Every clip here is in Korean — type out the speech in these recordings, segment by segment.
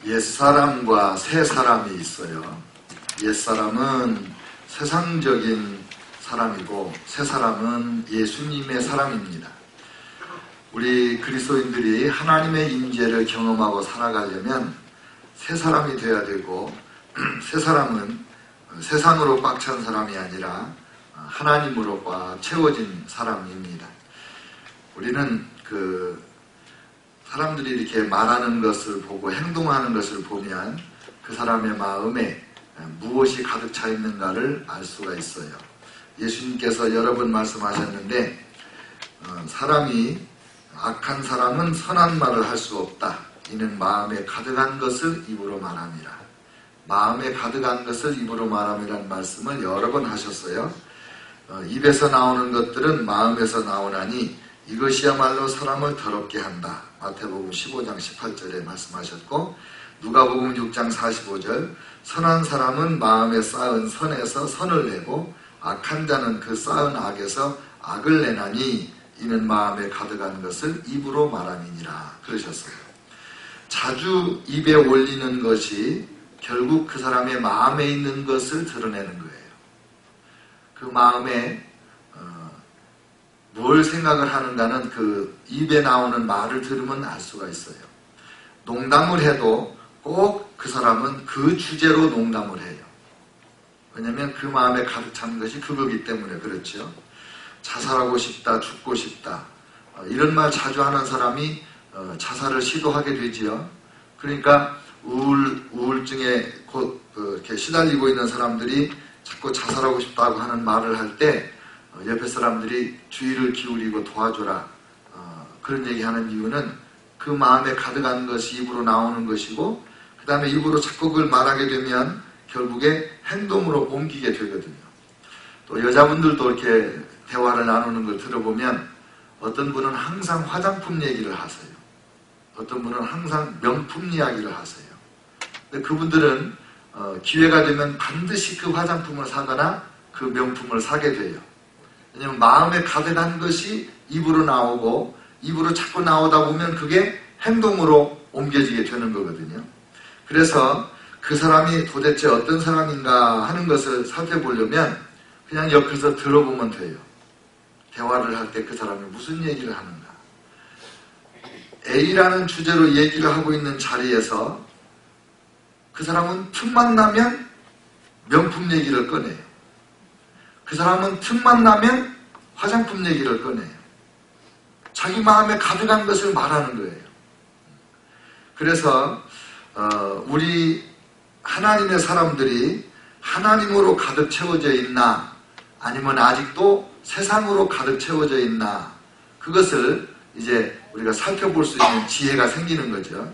옛사람과 새사람이 있어요. 옛사람은 세상적인 사람이고 새사람은 예수님의 사람입니다. 우리 그리스도인들이 하나님의 임재를 경험하고 살아가려면 새사람이 되어야 되고 새사람은 세상으로 꽉 찬 사람이 아니라 하나님으로 꽉 채워진 사람입니다. 우리는 사람들이 이렇게 말하는 것을 보고 행동하는 것을 보면 그 사람의 마음에 무엇이 가득 차 있는가를 알 수가 있어요. 예수님께서 여러 번 말씀하셨는데 악한 사람은 선한 말을 할 수 없다. 이는 마음에 가득한 것을 입으로 말함이라. 마음에 가득한 것을 입으로 말함이라는 말씀을 여러 번 하셨어요. 입에서 나오는 것들은 마음에서 나오나니 이것이야말로 사람을 더럽게 한다. 마태복음 15장 18절에 말씀하셨고 누가복음 6장 45절 선한 사람은 마음에 쌓은 선에서 선을 내고 악한 자는 그 쌓은 악에서 악을 내나니 이는 마음에 가득한 것을 입으로 말함이니라 그러셨어요. 자주 입에 올리는 것이 결국 그 사람의 마음에 있는 것을 드러내는 거예요. 그 마음에 뭘 생각을 하는가는 그 입에 나오는 말을 들으면 알 수가 있어요. 농담을 해도 꼭 그 사람은 그 주제로 농담을 해요. 왜냐하면 그 마음에 가득 찬 것이 그거기 때문에 그렇죠. 자살하고 싶다, 죽고 싶다 이런 말 자주 하는 사람이 자살을 시도하게 되지요. 그러니까 우울증에 곧 이렇게 시달리고 있는 사람들이 자꾸 자살하고 싶다고 하는 말을 할 때 옆에 사람들이 주의를 기울이고 도와줘라 그런 얘기하는 이유는 그 마음에 가득한 것이 입으로 나오는 것이고 그 다음에 입으로 자꾸 그걸 말하게 되면 결국에 행동으로 옮기게 되거든요. 또 여자분들도 이렇게 대화를 나누는 걸 들어보면 어떤 분은 항상 화장품 얘기를 하세요. 어떤 분은 항상 명품 이야기를 하세요. 근데 그분들은 기회가 되면 반드시 그 화장품을 사거나 그 명품을 사게 돼요. 왜냐하면 마음에 가득한 것이 입으로 나오고 입으로 자꾸 나오다 보면 그게 행동으로 옮겨지게 되는 거거든요. 그래서 그 사람이 도대체 어떤 사람인가 하는 것을 살펴보려면 그냥 옆에서 들어보면 돼요. 대화를 할 때 그 사람이 무슨 얘기를 하는가. A라는 주제로 얘기를 하고 있는 자리에서 그 사람은 틈만 나면 명품 얘기를 꺼내요. 그 사람은 틈만 나면 화장품 얘기를 꺼내요. 자기 마음에 가득한 것을 말하는 거예요. 그래서 우리 하나님의 사람들이 하나님으로 가득 채워져 있나 아니면 아직도 세상으로 가득 채워져 있나 그것을 이제 우리가 살펴볼 수 있는 지혜가 생기는 거죠.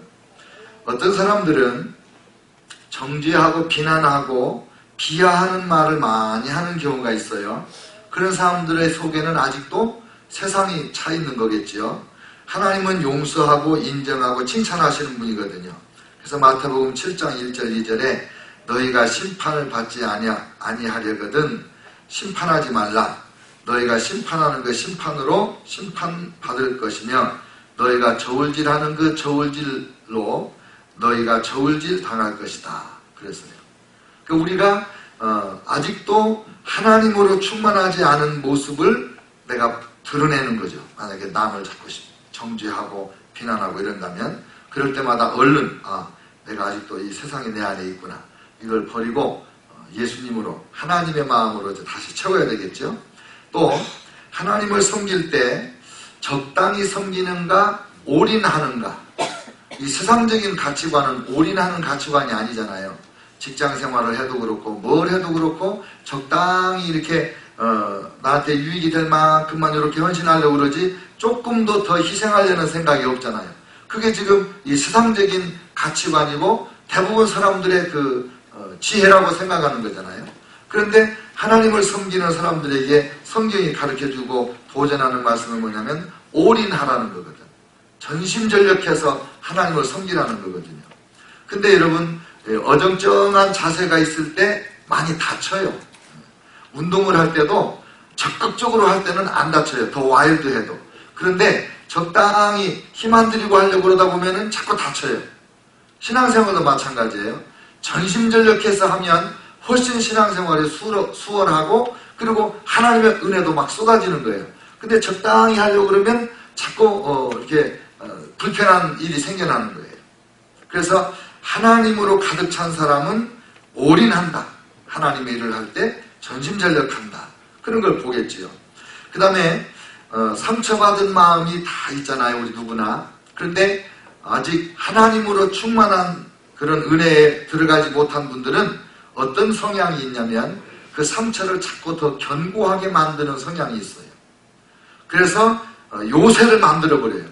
어떤 사람들은 정죄하고 비난하고 비하하는 말을 많이 하는 경우가 있어요. 그런 사람들의 속에는 아직도 세상이 차 있는 거겠죠. 하나님은 용서하고 인정하고 칭찬하시는 분이거든요. 그래서 마태복음 7장 1절 2절에 너희가 심판을 받지 아니하려거든 심판하지 말라. 너희가 심판하는 그 심판으로 심판받을 것이며 너희가 저울질하는 그 저울질로 너희가 저울질 당할 것이다. 그랬어요. 그러니까 우리가 아직도 하나님으로 충만하지 않은 모습을 내가 드러내는 거죠. 만약에 남을 자꾸 정죄하고 비난하고 이런다면 그럴 때마다 얼른 내가 아직도 이 세상이 내 안에 있구나. 이걸 버리고 예수님으로 하나님의 마음으로 이제 다시 채워야 되겠죠. 또 하나님을 섬길 때 적당히 섬기는가 올인하는가. 이 세상적인 가치관은 올인하는 가치관이 아니잖아요. 직장 생활을 해도 그렇고 뭘 해도 그렇고 적당히 이렇게 나한테 유익이 될 만큼만 이렇게 헌신하려고 그러지 조금도 더 희생하려는 생각이 없잖아요. 그게 지금 이 세상적인 가치관이고 대부분 사람들의 그 지혜라고 생각하는 거잖아요. 그런데 하나님을 섬기는 사람들에게 성경이 가르쳐주고 도전하는 말씀은 뭐냐면 올인하라는 거거든. 전심전력해서 하나님을 섬기라는 거거든요. 근데 여러분 어정쩡한 자세가 있을 때 많이 다쳐요. 운동을 할 때도 적극적으로 할 때는 안 다쳐요. 더 와일드해도. 그런데 적당히 힘 안 들이고 하려고 그러다 보면은 자꾸 다쳐요. 신앙생활도 마찬가지예요. 전심전력해서 하면 훨씬 신앙생활이 수월하고 그리고 하나님의 은혜도 막 쏟아지는 거예요. 근데 적당히 하려고 그러면 자꾸 이렇게 불편한 일이 생겨나는 거예요. 그래서 하나님으로 가득 찬 사람은 올인한다. 하나님의 일을 할 때 전심전력한다. 그런 걸 보겠지요. 그 다음에 상처받은 마음이 다 있잖아요. 우리 누구나. 그런데 아직 하나님으로 충만한 그런 은혜에 들어가지 못한 분들은 어떤 성향이 있냐면 그 상처를 자꾸 더 견고하게 만드는 성향이 있어요. 그래서 요새를 만들어버려요.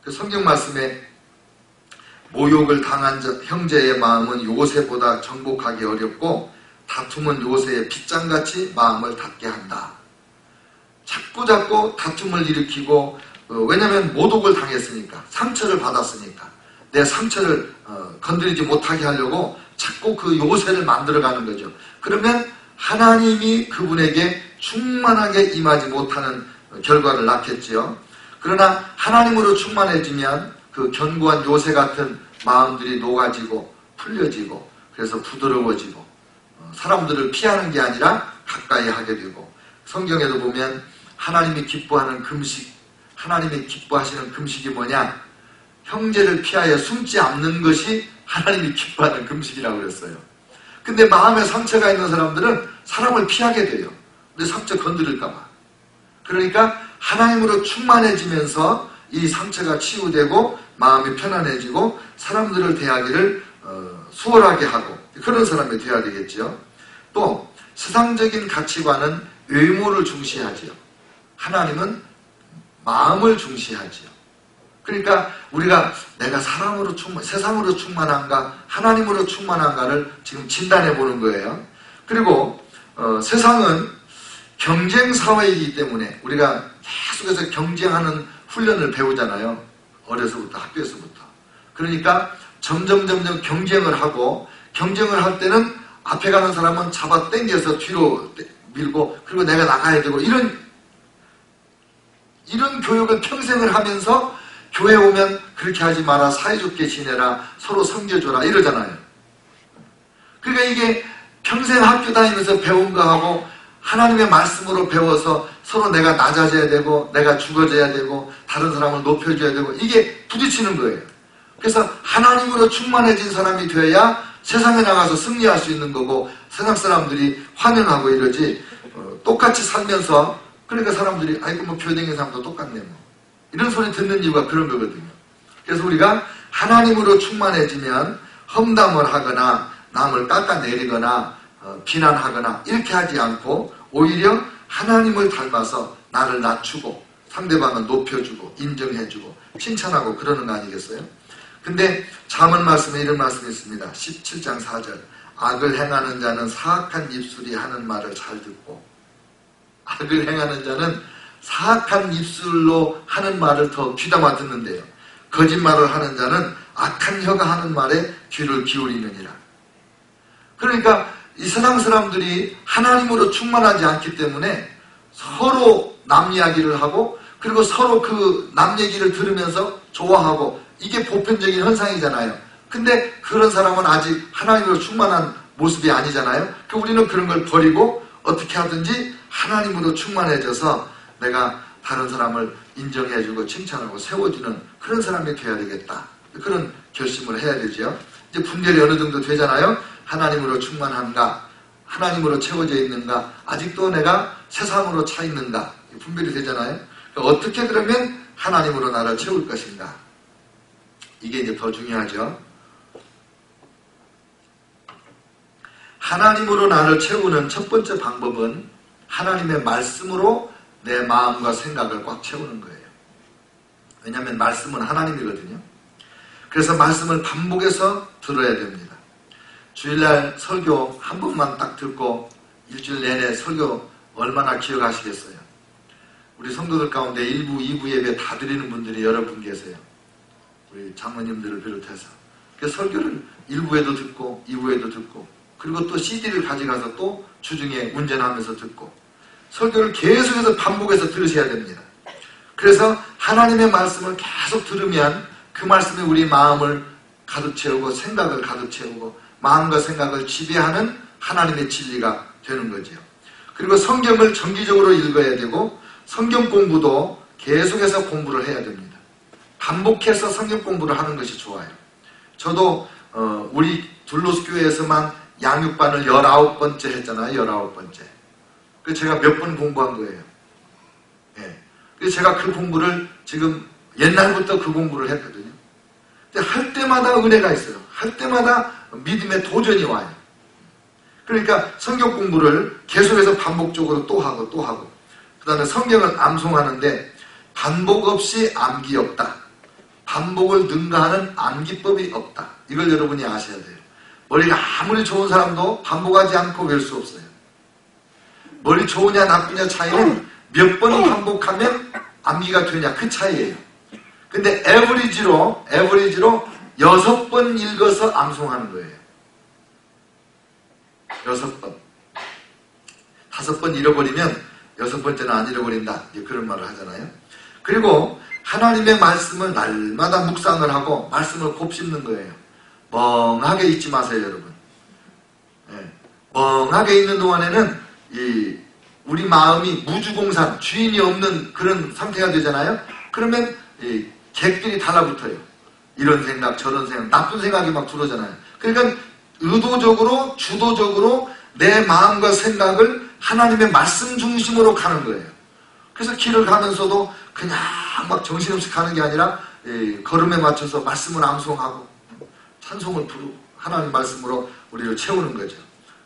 그 성경 말씀에 모욕을 당한 형제의 마음은 요새보다 정복하기 어렵고 다툼은 요새의 빗장같이 마음을 닫게 한다. 자꾸 다툼을 일으키고 왜냐하면 모독을 당했으니까 상처를 받았으니까 내 상처를 건드리지 못하게 하려고 자꾸 그 요새를 만들어가는 거죠. 그러면 하나님이 그분에게 충만하게 임하지 못하는 결과를 낳겠지요. 그러나 하나님으로 충만해지면 그 견고한 요새 같은 마음들이 녹아지고 풀려지고 그래서 부드러워지고 사람들을 피하는 게 아니라 가까이 하게 되고 성경에도 보면 하나님이 기뻐하는 금식, 하나님이 기뻐하시는 금식이 뭐냐? 형제를 피하여 숨지 않는 것이 하나님이 기뻐하는 금식이라고 그랬어요. 근데 마음에 상처가 있는 사람들은 사람을 피하게 돼요. 근데 상처 건드릴까 봐. 그러니까 하나님으로 충만해지면서 이 상처가 치유되고 마음이 편안해지고 사람들을 대하기를 수월하게 하고 그런 사람이 되어야 되겠죠. 또 세상적인 가치관은 외모를 중시하지요. 하나님은 마음을 중시하지요. 그러니까 우리가 내가 세상으로 충만한가 하나님으로 충만한가를 지금 진단해 보는 거예요. 그리고 세상은 경쟁 사회이기 때문에 우리가 계속해서 경쟁하는 훈련을 배우잖아요. 어려서부터 학교에서부터. 그러니까 점점 경쟁을 하고 경쟁을 할 때는 앞에 가는 사람은 잡아 당겨서 뒤로 밀고 그리고 내가 나가야 되고 이런 교육을 평생을 하면서 교회 오면 그렇게 하지 마라, 사이좋게 지내라, 서로 섬겨줘라 이러잖아요. 그러니까 이게 평생 학교 다니면서 배운 거하고 하나님의 말씀으로 배워서 서로 내가 낮아져야 되고 내가 죽어져야 되고 다른 사람을 높여줘야 되고 이게 부딪히는 거예요. 그래서 하나님으로 충만해진 사람이 되어야 세상에 나가서 승리할 수 있는 거고 세상 사람들이 환영하고 이러지 똑같이 살면서 그러니까 사람들이 아이고 뭐 교회 다니는 사람도 똑같네 뭐 이런 소리 듣는 이유가 그런 거거든요. 그래서 우리가 하나님으로 충만해지면 험담을 하거나 남을 깎아내리거나 비난하거나 이렇게 하지 않고 오히려 하나님을 닮아서 나를 낮추고 상대방을 높여주고 인정해주고 칭찬하고 그러는 거 아니겠어요? 근데 잠언 말씀에 이런 말씀이 있습니다. 17장 4절 악을 행하는 자는 사악한 입술이 하는 말을 잘 듣고 악을 행하는 자는 사악한 입술로 하는 말을 더 귀담아 듣는데요. 거짓말을 하는 자는 악한 혀가 하는 말에 귀를 기울이느니라. 그러니까 이 세상 사람들이 하나님으로 충만하지 않기 때문에 서로 남 이야기를 하고 그리고 서로 그 남 얘기를 들으면서 좋아하고 이게 보편적인 현상이잖아요. 근데 그런 사람은 아직 하나님으로 충만한 모습이 아니잖아요. 그러니까 우리는 그런 걸 버리고 어떻게 하든지 하나님으로 충만해져서 내가 다른 사람을 인정해주고 칭찬하고 세워주는 그런 사람이 되어야 되겠다. 그런 결심을 해야 되죠. 이제 분별이 어느 정도 되잖아요. 하나님으로 충만한가? 하나님으로 채워져 있는가? 아직도 내가 세상으로 차 있는가? 분별이 되잖아요. 그러니까 어떻게 그러면 하나님으로 나를 채울 것인가? 이게 이제 더 중요하죠. 하나님으로 나를 채우는 첫 번째 방법은 하나님의 말씀으로 내 마음과 생각을 꽉 채우는 거예요. 왜냐하면 말씀은 하나님이거든요. 그래서 말씀을 반복해서 들어야 됩니다. 주일날 설교 한 번만 딱 듣고 일주일 내내 설교 얼마나 기억하시겠어요? 우리 성도들 가운데 1부, 2부 예배 다 드리는 분들이 여러 분 계세요. 우리 장로님들을 비롯해서. 그래서 설교를 1부에도 듣고 2부에도 듣고 그리고 또 CD를 가져가서 또 주중에 운전하면서 듣고 설교를 계속해서 반복해서 들으셔야 됩니다. 그래서 하나님의 말씀을 계속 들으면 그 말씀이 우리 마음을 가득 채우고 생각을 가득 채우고 마음과 생각을 지배하는 하나님의 진리가 되는 거죠. 그리고 성경을 정기적으로 읽어야 되고 성경 공부도 계속해서 공부를 해야 됩니다. 반복해서 성경 공부를 하는 것이 좋아요. 저도 우리 둘로스 교회에서만 양육반을 19번째 했잖아요. 19번째. 그래서 제가 몇 번 공부한 거예요. 예. 그래서 제가 그 공부를 지금 옛날부터 그 공부를 했거든요. 근데 할 때마다 은혜가 있어요. 할 때마다 믿음의 도전이 와요. 그러니까 성경 공부를 계속해서 반복적으로 또 하고 또 하고 그 다음에 성경을 암송하는데 반복 없이 암기 없다. 반복을 능가하는 암기법이 없다. 이걸 여러분이 아셔야 돼요. 머리가 아무리 좋은 사람도 반복하지 않고 외울 수 없어요. 머리 좋으냐 나쁘냐 차이는 몇 번 반복하면 암기가 되냐 그 차이예요. 근데 에버리지로 6번 읽어서 암송하는 거예요. 6번. 5번 잃어버리면 6번째는 안 잃어버린다. 그런 말을 하잖아요. 그리고 하나님의 말씀을 날마다 묵상을 하고 말씀을 곱씹는 거예요. 멍하게 있지 마세요, 여러분. 네. 멍하게 있는 동안에는 우리 마음이 무주공산, 주인이 없는 그런 상태가 되잖아요. 그러면 객들이 달라붙어요. 이런 생각, 저런 생각, 나쁜 생각이 막 들어오잖아요. 그러니까 의도적으로, 주도적으로 내 마음과 생각을 하나님의 말씀 중심으로 가는 거예요. 그래서 길을 가면서도 그냥 막 정신없이 가는 게 아니라 걸음에 맞춰서 말씀을 암송하고 찬송을 부르고 하나님 말씀으로 우리를 채우는 거죠.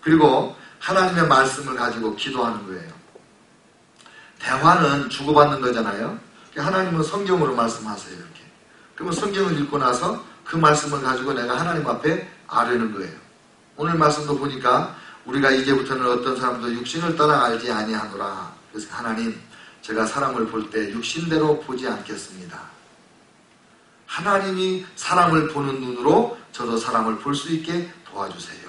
그리고 하나님의 말씀을 가지고 기도하는 거예요. 대화는 주고받는 거잖아요. 하나님은 성경으로 말씀하세요. 이렇게. 그러면 성경을 읽고 나서 그 말씀을 가지고 내가 하나님 앞에 아뢰는 거예요. 오늘 말씀도 보니까 우리가 이제부터는 어떤 사람도 육신을 따라 알지 아니하노라. 그래서 하나님, 제가 사람을 볼 때 육신대로 보지 않겠습니다. 하나님이 사람을 보는 눈으로 저도 사람을 볼 수 있게 도와주세요.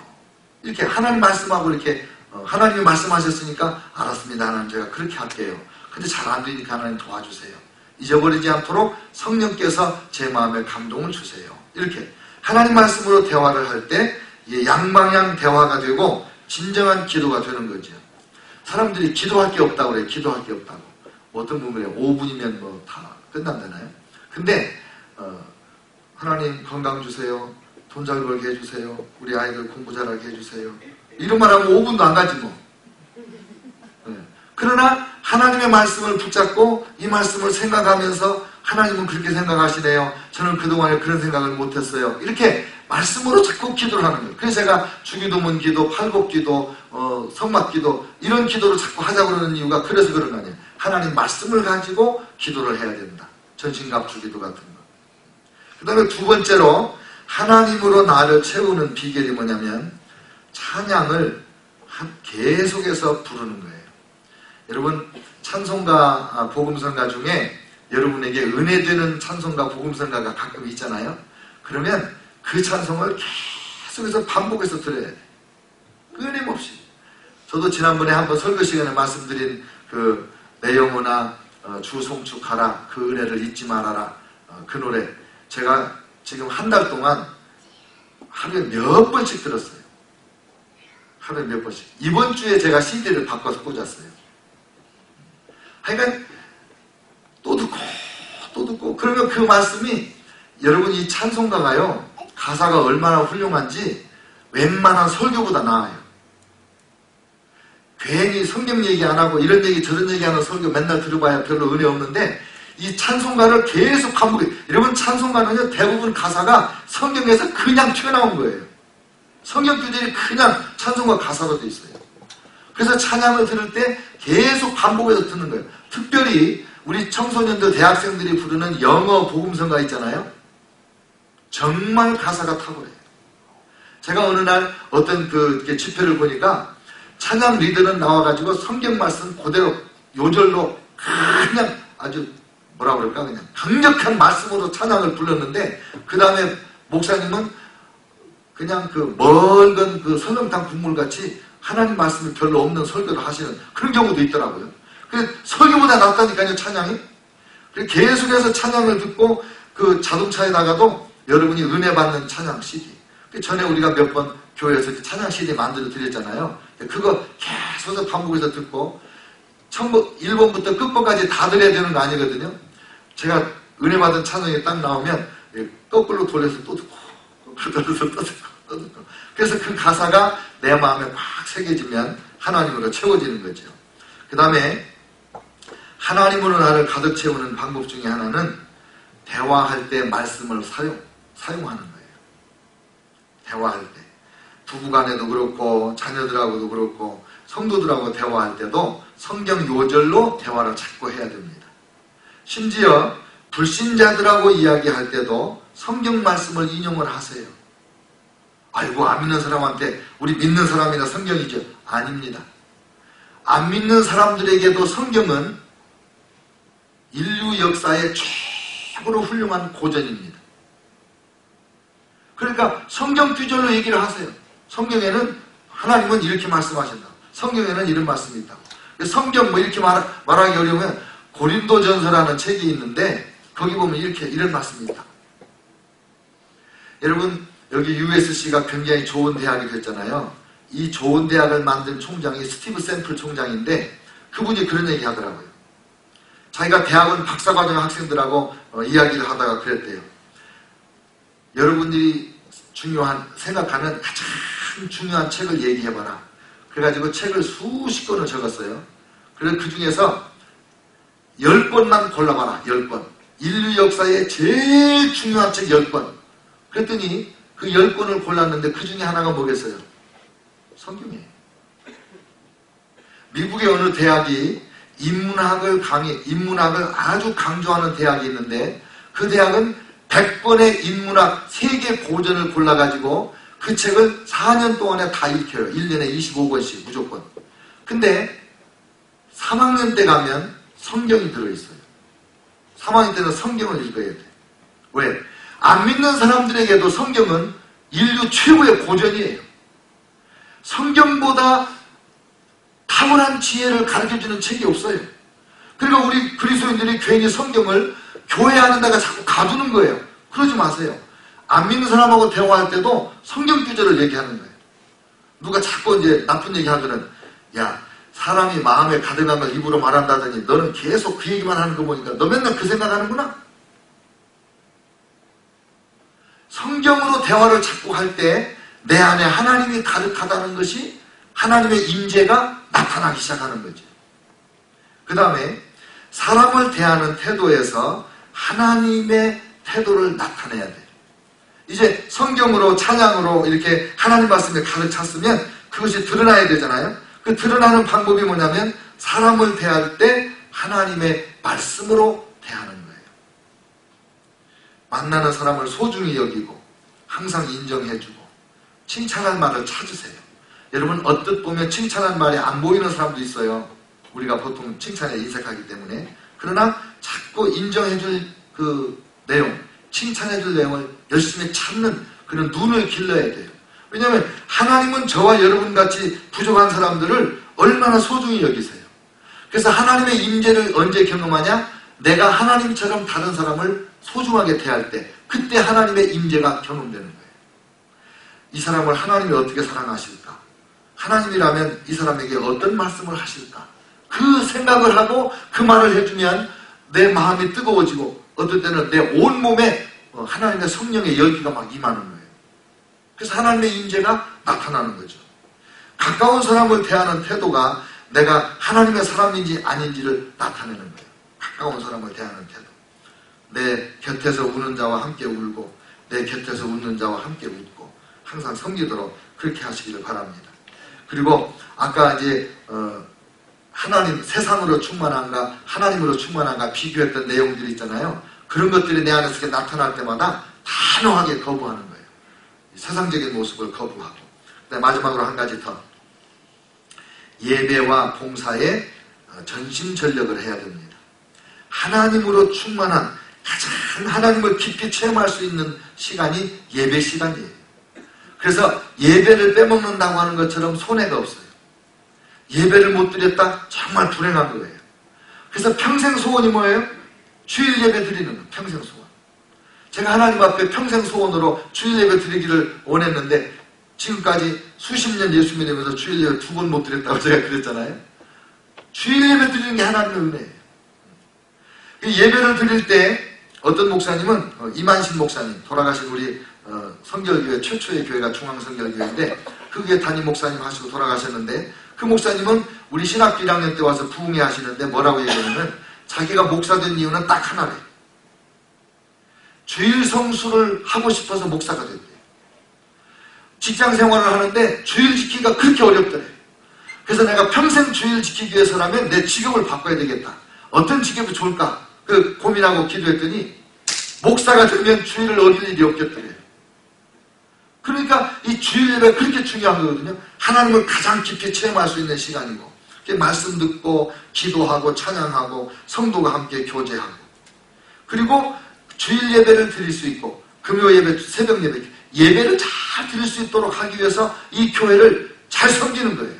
이렇게 하나님 말씀하고 이렇게 하나님이 말씀하셨으니까 알았습니다. 하나님 제가 그렇게 할게요. 근데 잘 안 되니까 하나님 도와주세요. 잊어버리지 않도록 성령께서 제 마음에 감동을 주세요. 이렇게 하나님 말씀으로 대화를 할 때 양방향 대화가 되고 진정한 기도가 되는 거죠. 사람들이 기도할 게 없다고 그래요. 기도할 게 없다고. 어떤 분은 그래요. 5분이면 뭐 다 끝난다나요? 근데 하나님 건강 주세요. 돈 잘 벌게 해주세요. 우리 아이들 공부 잘하게 해주세요. 이런 말 하면 5분도 안 가지 뭐. 네. 그러나 하나님의 말씀을 붙잡고 이 말씀을 생각하면서 하나님은 그렇게 생각하시네요. 저는 그동안에 그런 생각을 못했어요. 이렇게 말씀으로 자꾸 기도를 하는 거예요. 그래서 제가 주기도문 기도, 팔복기도, 성막기도 이런 기도를 자꾸 하자고 그러는 이유가 그래서 그런 거 아니에요. 하나님 말씀을 가지고 기도를 해야 된다. 전신갑주기도 같은 거. 그 다음에 두 번째로 하나님으로 나를 채우는 비결이 뭐냐면 찬양을 계속해서 부르는 거예요. 여러분 찬송가, 복음성가 중에 여러분에게 은혜되는 찬송가, 복음성가가 가끔 있잖아요. 그러면 그 찬송을 계속해서 반복해서 들어야 돼요. 끊임없이. 저도 지난번에 한번 설교 시간에 말씀드린 그 내 영혼아 주 송축하라 그 은혜를 잊지 말아라 그 노래 제가 지금 한 달 동안 하루에 몇 번씩 들었어요. 하루에 몇 번씩. 이번 주에 제가 CD를 바꿔서 꽂았어요. 하여간 또 듣고 그러면 그 말씀이 여러분 이 찬송가가요 가사가 얼마나 훌륭한지 웬만한 설교보다 나아요. 괜히 성경 얘기 안 하고 이런 얘기 저런 얘기 하는 설교 맨날 들어봐야 별로 은혜 없는데 이 찬송가를 계속 반복해. 여러분 찬송가는요 대부분 가사가 성경에서 그냥 튀어나온 거예요. 성경 구절이 그냥 찬송가 가사로 돼 있어요. 그래서 찬양을 들을 때 계속 반복해서 듣는 거예요. 특별히 우리 청소년들 대학생들이 부르는 영어 복음성가 있잖아요. 정말 가사가 탁월해요. 제가 어느 날 어떤 그 집회를 보니까 찬양 리더는 나와가지고 성경 말씀 그대로 요절로 그냥 아주 뭐라 그럴까 그냥 강력한 말씀으로 찬양을 불렀는데 그 다음에 목사님은 그냥 그 멀건 그 설렁탕 국물같이 하나님 말씀이 별로 없는 설교를 하시는 그런 경우도 있더라고요. 그래서 설교보다 낫다니까요 찬양이. 그래서 계속해서 찬양을 듣고 그 자동차에다가도 여러분이 은혜 받는 찬양 CD. 전에 우리가 몇 번 교회에서 찬양 CD 만들어 드렸잖아요. 그거 계속 반복해서 듣고, 처음부터 1번부터 끝번까지 다 들어야 되는 거 아니거든요. 제가 은혜 받은 찬양이 딱 나오면 거꾸로 돌려서 또 듣고, 거꾸로 돌려서 또 듣고, 또 듣고. 그래서 그 가사가 내 마음에 팍 새겨지면 하나님으로 채워지는 거죠. 그 다음에 하나님으로 나를 가득 채우는 방법 중에 하나는 대화할 때 말씀을 사용하는 거예요. 대화할 때. 부부간에도 그렇고 자녀들하고도 그렇고 성도들하고 대화할 때도 성경 요절로 대화를 자꾸 해야 됩니다. 심지어 불신자들하고 이야기할 때도 성경 말씀을 인용을 하세요. 아이고, 안 믿는 사람한테 우리 믿는 사람이나 성경이죠. 아닙니다. 안 믿는 사람들에게도 성경은 인류 역사의 최고로 훌륭한 고전입니다. 그러니까 성경 규절로 얘기를 하세요. 성경에는 하나님은 이렇게 말씀하신다. 성경에는 이런 말씀이 있다. 성경 뭐 이렇게 말하기 어려우면 고린도전서라는 책이 있는데 거기 보면 이런 말씀이 있다. 여러분, 여기 USC가 굉장히 좋은 대학이 됐잖아요. 이 좋은 대학을 만든 총장이 스티브 샘플 총장인데 그분이 그런 얘기 하더라고요. 자기가 대학원 박사과정 학생들하고 이야기를 하다가 그랬대요. 여러분들이 생각하는 가장 중요한 책을 얘기해봐라. 그래가지고 책을 수십 권을 적었어요. 그래서 그 중에서 10권만 골라봐라. 10권. 인류 역사의 제일 중요한 책 10권. 그랬더니 그 10권을 골랐는데 그 중에 하나가 뭐겠어요? 성경이에요. 미국의 어느 대학이 인문학을 아주 강조하는 대학이 있는데 그 대학은 100권의 인문학 세계 고전을 골라가지고 그 책을 4년 동안에 다 읽혀요. 1년에 25권씩 무조건. 근데 3학년 때 가면 성경이 들어있어요. 3학년 때는 성경을 읽어야 돼. 왜? 안 믿는 사람들에게도 성경은 인류 최고의 고전이에요. 성경보다 탁월한 지혜를 가르쳐주는 책이 없어요. 그러니까 우리 그리스도인들이 괜히 성경을 교회 하는 데가 자꾸 가두는 거예요. 그러지 마세요. 안 믿는 사람하고 대화할 때도 성경 규절을 얘기하는 거예요. 누가 자꾸 이제 나쁜 얘기 하면은, 야, 사람이 마음에 가득한 걸 입으로 말한다더니 너는 계속 그 얘기만 하는 거 보니까 너 맨날 그 생각하는구나? 성경으로 대화를 자꾸 할 때 내 안에 하나님이 가득하다는 것이 하나님의 임재가 나타나기 시작하는 거죠. 그 다음에 사람을 대하는 태도에서 하나님의 태도를 나타내야 돼요. 이제 성경으로 찬양으로 이렇게 하나님 말씀에 가득 찼으면 그것이 드러나야 되잖아요. 그 드러나는 방법이 뭐냐면 사람을 대할 때 하나님의 말씀으로 대하는 거예요. 만나는 사람을 소중히 여기고 항상 인정해주고 칭찬할 말을 찾으세요. 여러분, 언뜻 보면 칭찬할 말이 안 보이는 사람도 있어요. 우리가 보통 칭찬에 인색하기 때문에. 그러나 자꾸 인정해줄 그 내용, 칭찬해줄 내용을 열심히 찾는 그런 눈을 길러야 돼요. 왜냐하면 하나님은 저와 여러분같이 부족한 사람들을 얼마나 소중히 여기세요. 그래서 하나님의 임재를 언제 경험하냐? 내가 하나님처럼 다른 사람을 소중하게 대할 때, 그때 하나님의 임재가 경험되는 거예요. 이 사람을 하나님이 어떻게 사랑하실까? 하나님이라면 이 사람에게 어떤 말씀을 하실까? 그 생각을 하고 그 말을 해주면 내 마음이 뜨거워지고 어떨 때는 내 온몸에 하나님의 성령의 열기가 막 임하는 거예요. 그래서 하나님의 임재가 나타나는 거죠. 가까운 사람을 대하는 태도가 내가 하나님의 사람인지 아닌지를 나타내는 거예요. 가까운 사람을 대하는 태도. 내 곁에서 우는 자와 함께 울고 내 곁에서 웃는 자와 함께 웃고 항상 섬기도록 그렇게 하시기를 바랍니다. 그리고 아까 이제 하나님, 세상으로 충만한가 하나님으로 충만한가 비교했던 내용들이 있잖아요. 그런 것들이 내 안에서 나타날 때마다 단호하게 거부하는 거예요. 세상적인 모습을 거부하고. 그다음에 마지막으로 한 가지 더. 예배와 봉사에 전심전력을 해야 됩니다. 하나님으로 충만한 가장 하나님을 깊이 체험할 수 있는 시간이 예배 시간이에요. 그래서 예배를 빼먹는다고 하는 것처럼 손해가 없어요. 예배를 못 드렸다? 정말 불행한 거예요. 그래서 평생 소원이 뭐예요? 주일 예배 드리는 거, 평생 소원. 제가 하나님 앞에 평생 소원으로 주일 예배 드리기를 원했는데 지금까지 수십 년 예수 믿으면서 주일 예배 2번 못 드렸다고 제가 그랬잖아요. 주일 예배 드리는 게 하나님의 은혜예요. 예배를 드릴 때 어떤 목사님은 이만신 목사님, 돌아가신 우리 성결교회 최초의 교회가 중앙성결교회인데 그 교회 담임 목사님 하시고 돌아가셨는데 그 목사님은 우리 신학교 1학년 때 와서 부흥회 하시는데 뭐라고 얘기하냐면 자기가 목사 된 이유는 딱 하나래요. 주일 성수를 하고 싶어서 목사가 됐대요. 직장 생활을 하는데 주일 지키기가 그렇게 어렵더래요. 그래서 내가 평생 주일 지키기 위해서라면 내 직업을 바꿔야 되겠다. 어떤 직업이 좋을까? 고민하고 기도했더니 목사가 되면 주일을 어길 일이 없겠더래요. 그러니까 이 주일 예배가 그렇게 중요한 거거든요. 하나님을 가장 깊이 체험할 수 있는 시간이고 말씀 듣고 기도하고 찬양하고 성도가 함께 교제하고 그리고 주일 예배를 드릴 수 있고 금요 예배, 새벽 예배 예배를 잘 드릴 수 있도록 하기 위해서 이 교회를 잘 섬기는 거예요.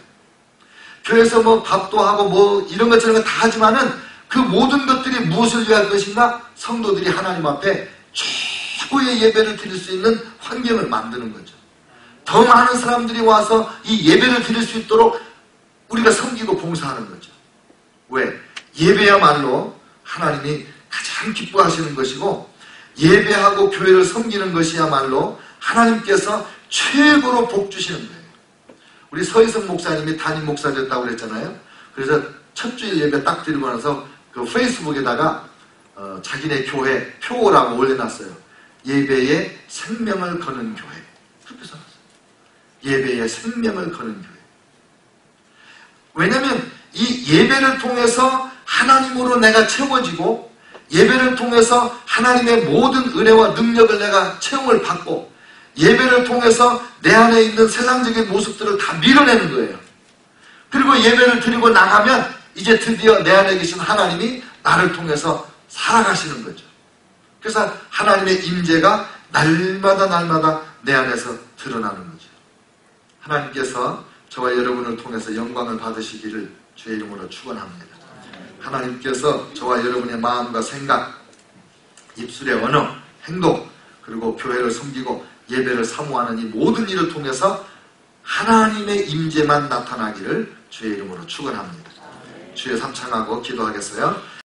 교회에서 뭐 밥도 하고 뭐 이런 것 저런 거 다 하지만은 그 모든 것들이 무엇을 위한 것인가? 성도들이 하나님 앞에 최고의 예배를 드릴 수 있는 환경을 만드는 거죠. 더 많은 사람들이 와서 이 예배를 드릴 수 있도록 우리가 섬기고 봉사하는 거죠. 왜? 예배야말로 하나님이 가장 기뻐하시는 것이고 예배하고 교회를 섬기는 것이야말로 하나님께서 최고로 복 주시는 거예요. 우리 서희성 목사님이 담임 목사 됐다고 그랬잖아요. 그래서 첫 주일 예배 딱 드리고 나서 그 페이스북에다가 자기네 교회 표라고 올려놨어요. 예배에 생명을 거는 교회. 그렇게 써놨어요. 예배에 생명을 거는 교회. 왜냐하면 이 예배를 통해서 하나님으로 내가 채워지고 예배를 통해서 하나님의 모든 은혜와 능력을 내가 체험을 받고 예배를 통해서 내 안에 있는 세상적인 모습들을 다 밀어내는 거예요. 그리고 예배를 드리고 나가면 이제 드디어 내 안에 계신 하나님이 나를 통해서 살아가시는 거죠. 그래서 하나님의 임재가 날마다 내 안에서 드러나는 거죠. 하나님께서 저와 여러분을 통해서 영광을 받으시기를 주의 이름으로 축원합니다. 하나님께서 저와 여러분의 마음과 생각, 입술의 언어, 행동, 그리고 교회를 섬기고 예배를 사모하는 이 모든 일을 통해서 하나님의 임재만 나타나기를 주의 이름으로 축원합니다. 주의 삼창하고 기도하겠어요.